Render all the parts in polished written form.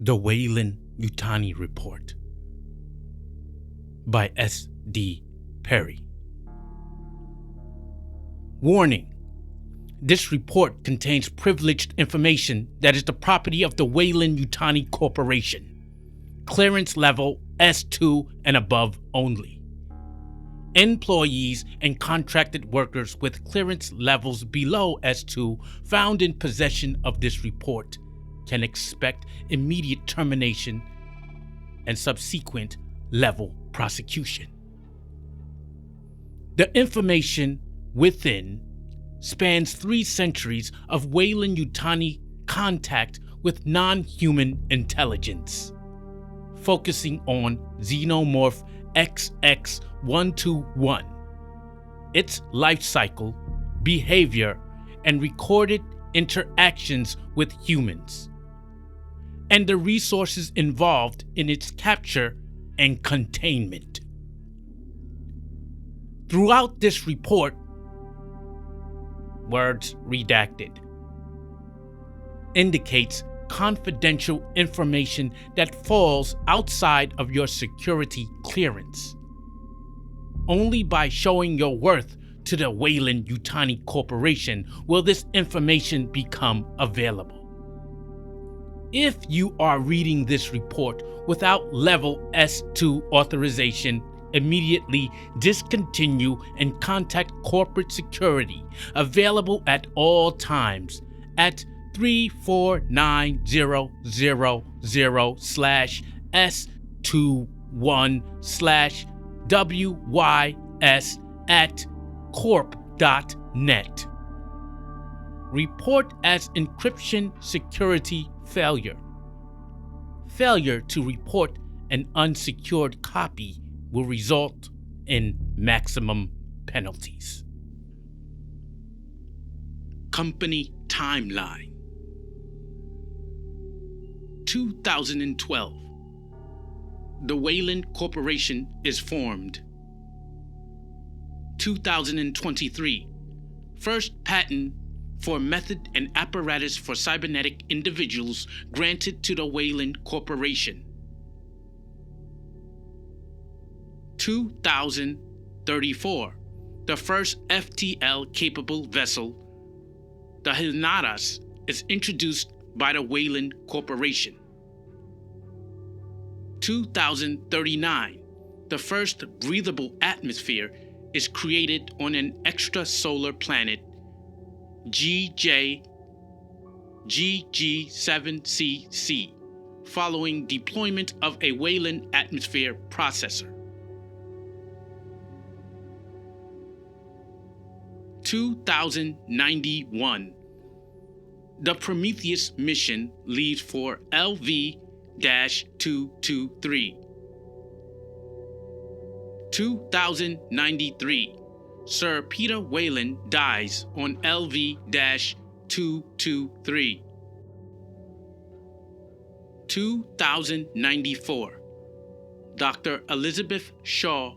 The Weyland-Yutani Report by S.D. Perry. Warning: this report contains privileged information that is the property of the Weyland-Yutani Corporation. Clearance level S2 and above only. Employees and contracted workers with clearance levels below S2 found in possession of this report can expect immediate termination and subsequent level prosecution. The information within spans 3 centuries of Weyland-Yutani contact with non-human intelligence, focusing on Xenomorph XX121, its life cycle, behavior, and recorded interactions with humans, and the resources involved in its capture and containment. Throughout this report, words redacted, indicates confidential information that falls outside of your security clearance. Only by showing your worth to the Weyland-Yutani Corporation will this information become available. If you are reading this report without level S2 authorization, immediately discontinue and contact corporate security, available at all times at 349/000/S21/WYS@corp.net. Report as encryption security failure. Failure to report an unsecured copy will result in maximum penalties. Company timeline. 2012. The Weyland Corporation is formed. 2023. First patent for method and apparatus for cybernetic individuals granted to the Weyland Corporation. 2034. The first FTL-capable vessel, the Hinaras, is introduced by the Weyland Corporation. 2039. The first breathable atmosphere is created on an extrasolar planet, GG7cc, following deployment of a Weyland atmosphere processor. 2091. The Prometheus mission leaves for LV-223. 2093. Sir Peter Weyland dies on LV-223. 2094. Dr. Elizabeth Shaw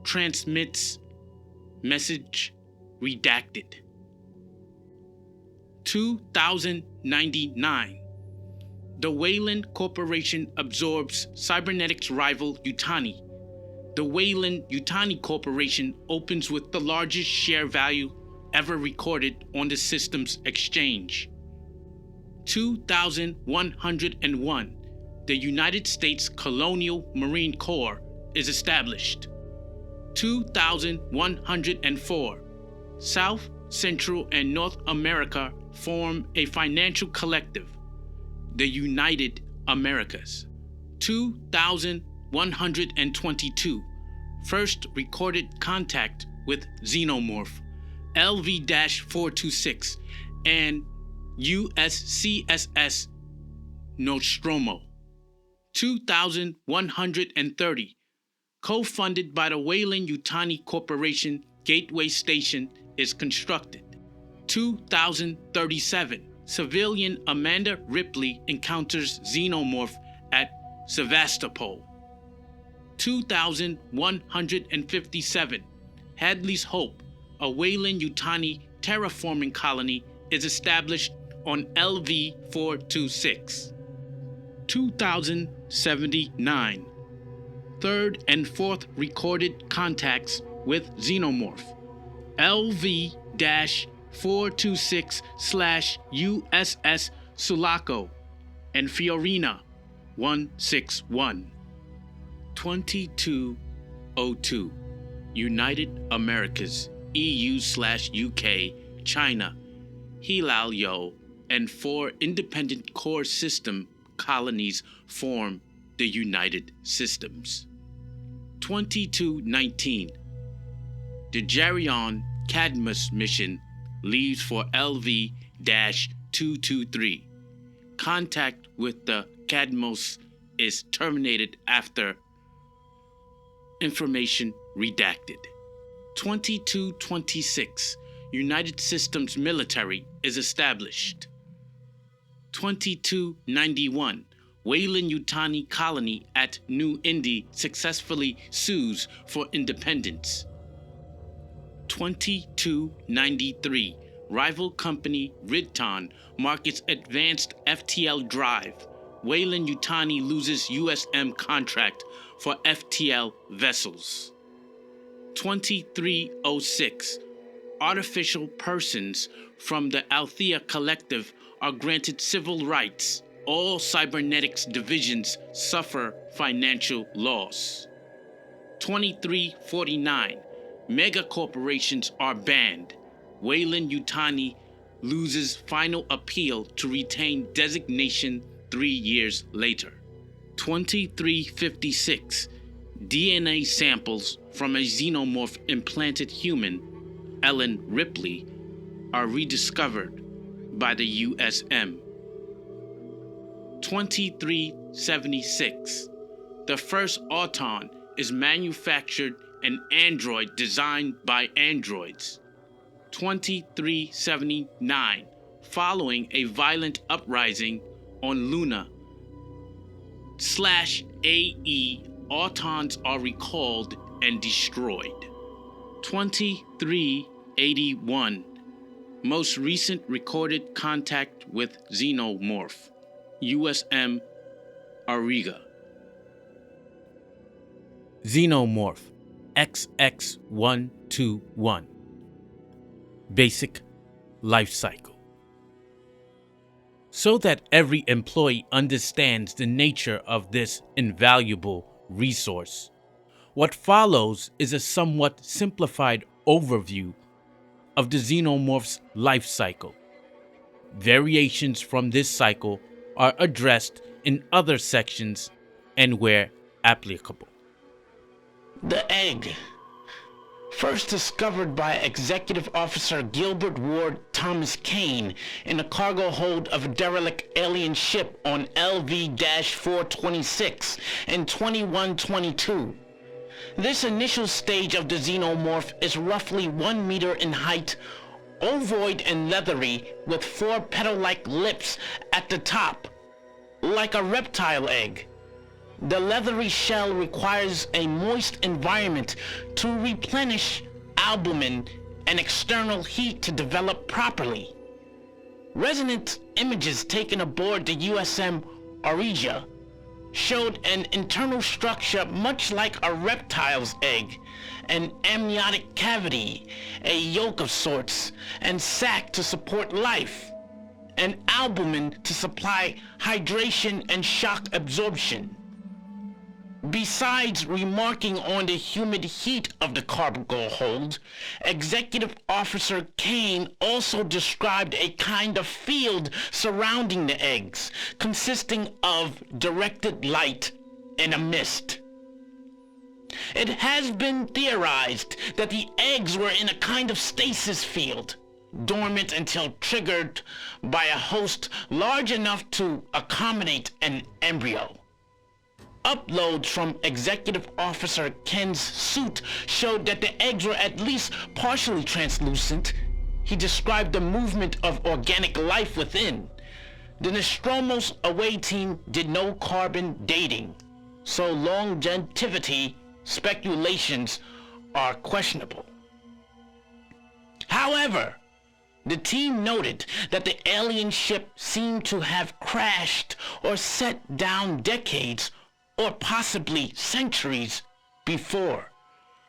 transmits message redacted. 2099. The Weyland Corporation absorbs cybernetics rival Yutani. The Weyland-Yutani Corporation opens with the largest share value ever recorded on the system's exchange. 2101. The United States Colonial Marine Corps is established. 2104. South, Central, and North America form a financial collective, the United Americas. 2122. First recorded contact with Xenomorph, LV-426, and USCSS Nostromo. 2130. Co-funded by the Weyland-Yutani Corporation, Gateway Station is constructed. 2037. Civilian Amanda Ripley encounters Xenomorph at Sevastopol. 2157. Hadley's Hope, a Weyland-Yutani terraforming colony, is established on LV-426. 2079. Third and fourth recorded contacts with Xenomorph. LV-426/USS Sulaco and Fiorina 161. 2202. United Americas, EU/UK, China, Hilalyo, and 4 independent core system colonies form the United Systems. 2219. The Geryon Cadmus mission leaves for LV-223. Contact with the Cadmos is terminated after information redacted. 2226. United Systems military is established. 2291. Weyland-Yutani colony at New Indy successfully sues for independence. 2293. Rival company Ridton markets advanced FTL drive. Weyland-Yutani loses USM contract for FTL vessels. 2306. Artificial persons from the Althea Collective are granted civil rights. All cybernetics divisions suffer financial loss. 2349. Mega corporations are banned. Weyland-Yutani loses final appeal to retain designation 3 years later. 2356. DNA samples from a xenomorph implanted human, Ellen Ripley, are rediscovered by the USM. 2376. The first Auton is manufactured an android designed by androids. 2379. Following a violent uprising on Luna/AE, Autons are recalled and destroyed. 2381. Most recent recorded contact with Xenomorph, USM Auriga. Xenomorph XX121. Basic life cycle. So that every employee understands the nature of this invaluable resource, what follows is a somewhat simplified overview of the Xenomorph's life cycle. Variations from this cycle are addressed in other sections and where applicable. The egg. First discovered by Executive Officer Gilbert Ward Thomas Kane in a cargo hold of a derelict alien ship on LV-426 in 2122. This initial stage of the xenomorph is roughly 1 meter in height, ovoid and leathery, with 4 petal-like lips at the top, like a reptile egg. The leathery shell requires a moist environment to replenish albumin and external heat to develop properly. Resonant images taken aboard the USM Auriga showed an internal structure much like a reptile's egg, an amniotic cavity, a yolk of sorts, and sac to support life, and albumin to supply hydration and shock absorption. Besides remarking on the humid heat of the cargo hold, Executive Officer Kane also described a kind of field surrounding the eggs, consisting of directed light and a mist. It has been theorized that the eggs were in a kind of stasis field, dormant until triggered by a host large enough to accommodate an embryo. Uploads from Executive Officer Ken's suit showed that the eggs were at least partially translucent. He described the movement of organic life within. The Nostromo's away team did no carbon dating, so longevity speculations are questionable. However, The team noted that the alien ship seemed to have crashed or set down decades or possibly centuries before,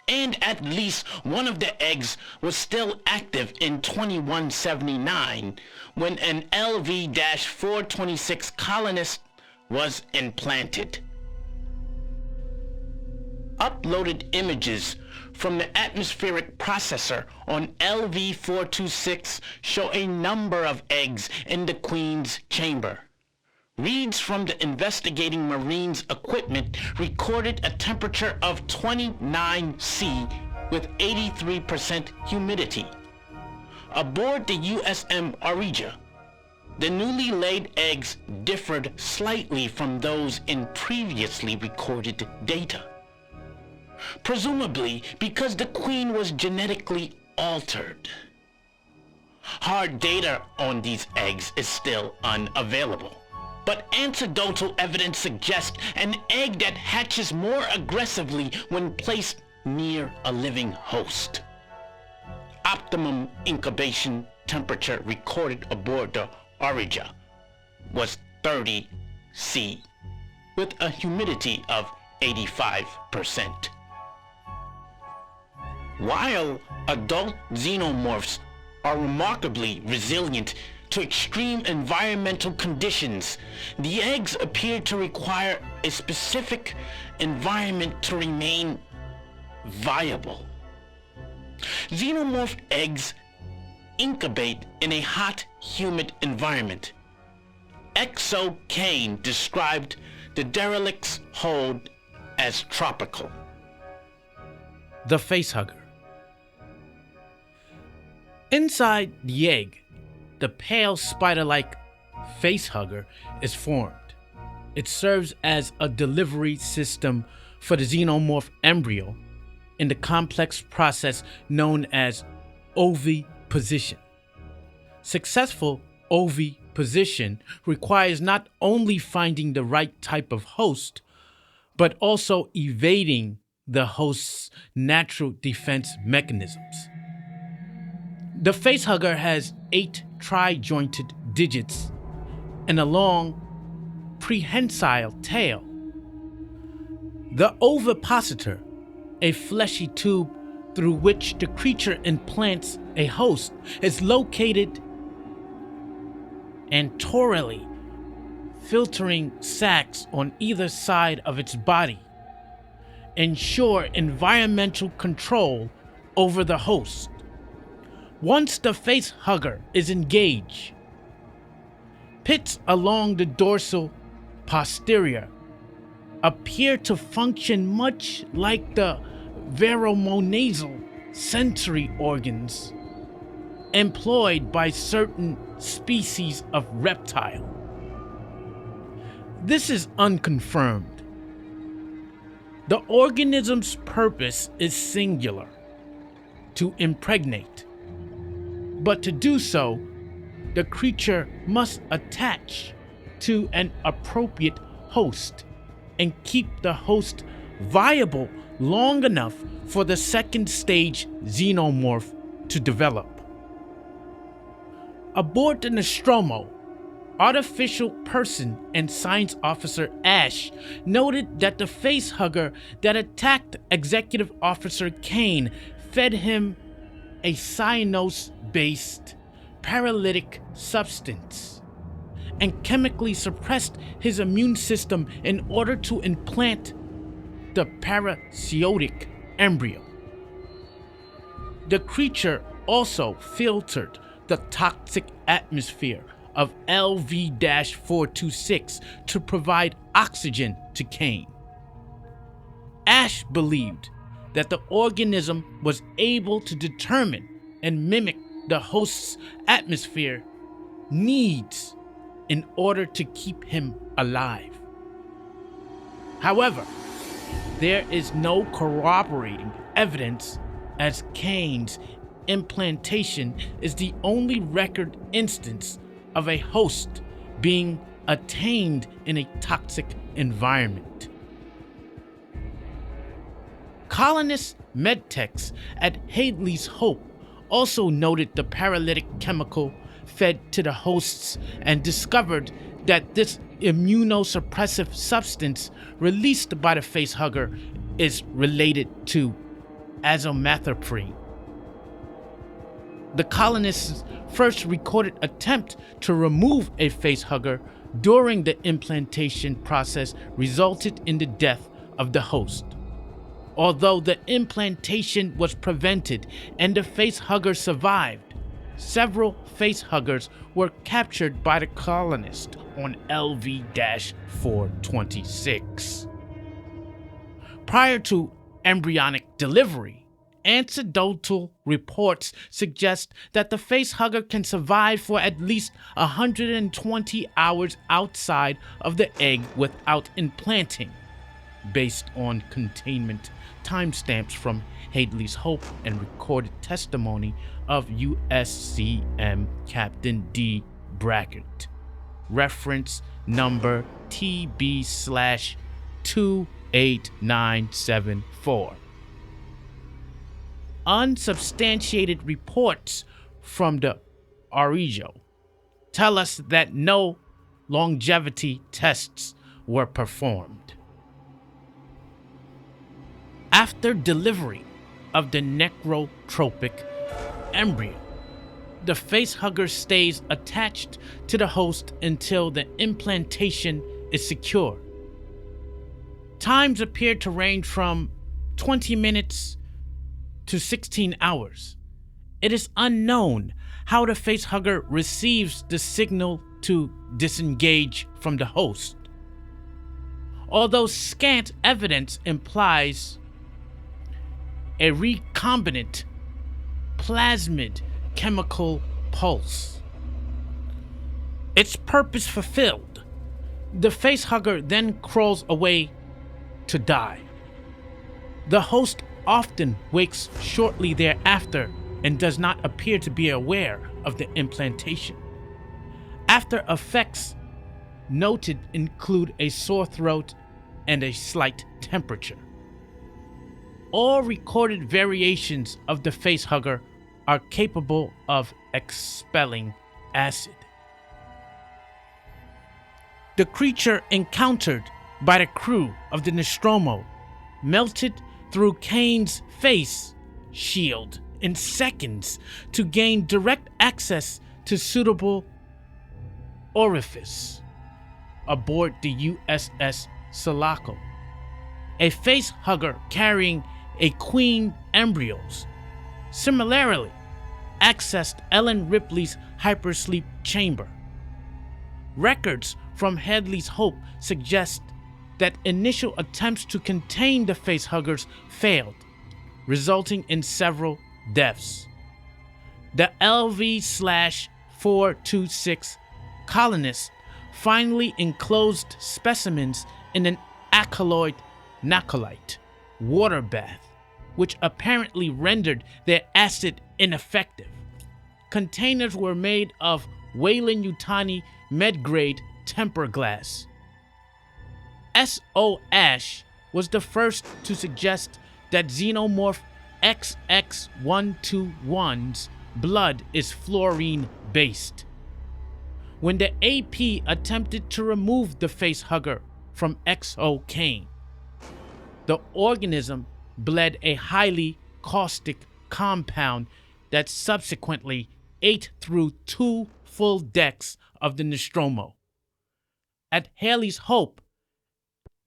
and at least one of the eggs was still active in 2179 when an LV-426 colonist was implanted. Uploaded images from the atmospheric processor on LV-426 show a number of eggs in the Queen's chamber. Reads from the investigating Marines equipment recorded a temperature of 29°C with 83% humidity. Aboard the USM Aurija, the newly laid eggs differed slightly from those in previously recorded data. Presumably because the Queen was genetically altered. Hard data on these eggs is still unavailable, but anecdotal evidence suggests an egg that hatches more aggressively when placed near a living host. Optimum incubation temperature recorded aboard the Aurija was 30°C with a humidity of 85%. While adult xenomorphs are remarkably resilient to extreme environmental conditions, the eggs appear to require a specific environment to remain viable. Xenomorph eggs incubate in a hot, humid environment. Exo Kane described the derelict's hold as tropical. The facehugger. Inside the egg, the pale spider-like facehugger is formed. It serves as a delivery system for the xenomorph embryo in the complex process known as oviposition. Successful oviposition requires not only finding the right type of host, but also evading the host's natural defense mechanisms. The facehugger has 8 tri-jointed digits and a long prehensile tail. The ovipositor, a fleshy tube through which the creature implants a host, is located anteriorly, filtering sacs on either side of its body, ensure environmental control over the host. Once the facehugger is engaged, pits along the dorsal posterior appear to function much like the veromonasal sensory organs employed by certain species of reptile. This is unconfirmed. The organism's purpose is singular, to impregnate. But to do so, the creature must attach to an appropriate host and keep the host viable long enough for the second stage xenomorph to develop. Aboard the Nostromo, artificial person and science officer Ash noted that the facehugger that attacked Executive Officer Kane fed him a cyanose-based paralytic substance and chemically suppressed his immune system in order to implant the parasitic embryo. The creature also filtered the toxic atmosphere of LV-426 to provide oxygen to Kane. Ash believed that the organism was able to determine and mimic the host's atmosphere needs in order to keep him alive. However, there is no corroborating evidence, as Kane's implantation is the only record instance of a host being attained in a toxic environment. Colonist medtechs at Hadley's Hope also noted the paralytic chemical fed to the hosts and discovered that this immunosuppressive substance released by the facehugger is related to azomethoprene. The colonists' first recorded attempt to remove a facehugger during the implantation process resulted in the death of the host. Although the implantation was prevented and the facehugger survived, several facehuggers were captured by the colonists on LV-426. Prior to embryonic delivery, anecdotal reports suggest that the facehugger can survive for at least 120 hours outside of the egg without implanting, based on containment timestamps from Hadley's Hope and recorded testimony of USCM Captain D. Brackett. Reference number TB/28974. Unsubstantiated reports from the Origo tell us that no longevity tests were performed. After delivery of the necrotropic embryo, the facehugger stays attached to the host until the implantation is secure. Times appear to range from 20 minutes to 16 hours. It is unknown how the facehugger receives the signal to disengage from the host, although scant evidence implies a recombinant plasmid chemical pulse. Its purpose fulfilled, the facehugger then crawls away to die. The host often wakes shortly thereafter and does not appear to be aware of the implantation. After effects noted include a sore throat and a slight temperature. All recorded variations of the facehugger are capable of expelling acid. The creature encountered by the crew of the Nostromo melted through Kane's face shield in seconds to gain direct access to suitable orifice aboard the USS Sulaco. A facehugger carrying a queen embryos similarly accessed Ellen Ripley's hypersleep chamber. Records from Hadley's Hope suggest that initial attempts to contain the facehuggers failed, resulting in several deaths. The LV/426 colonists finally enclosed specimens in an alkaloid nacolite water bath, which apparently rendered their acid ineffective. Containers were made of Weyland-Yutani med-grade temper glass. S.O. Ash was the first to suggest that Xenomorph XX121's blood is fluorine-based. When the AP attempted to remove the facehugger from X.O. Kane, the organism bled a highly caustic compound that subsequently ate through 2 full decks of the Nostromo. At Hadley's Hope,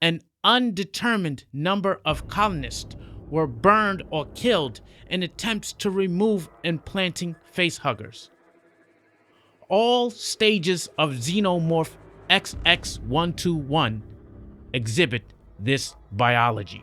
an undetermined number of colonists were burned or killed in attempts to remove implanting facehuggers. All stages of Xenomorph XX121 exhibit this biology.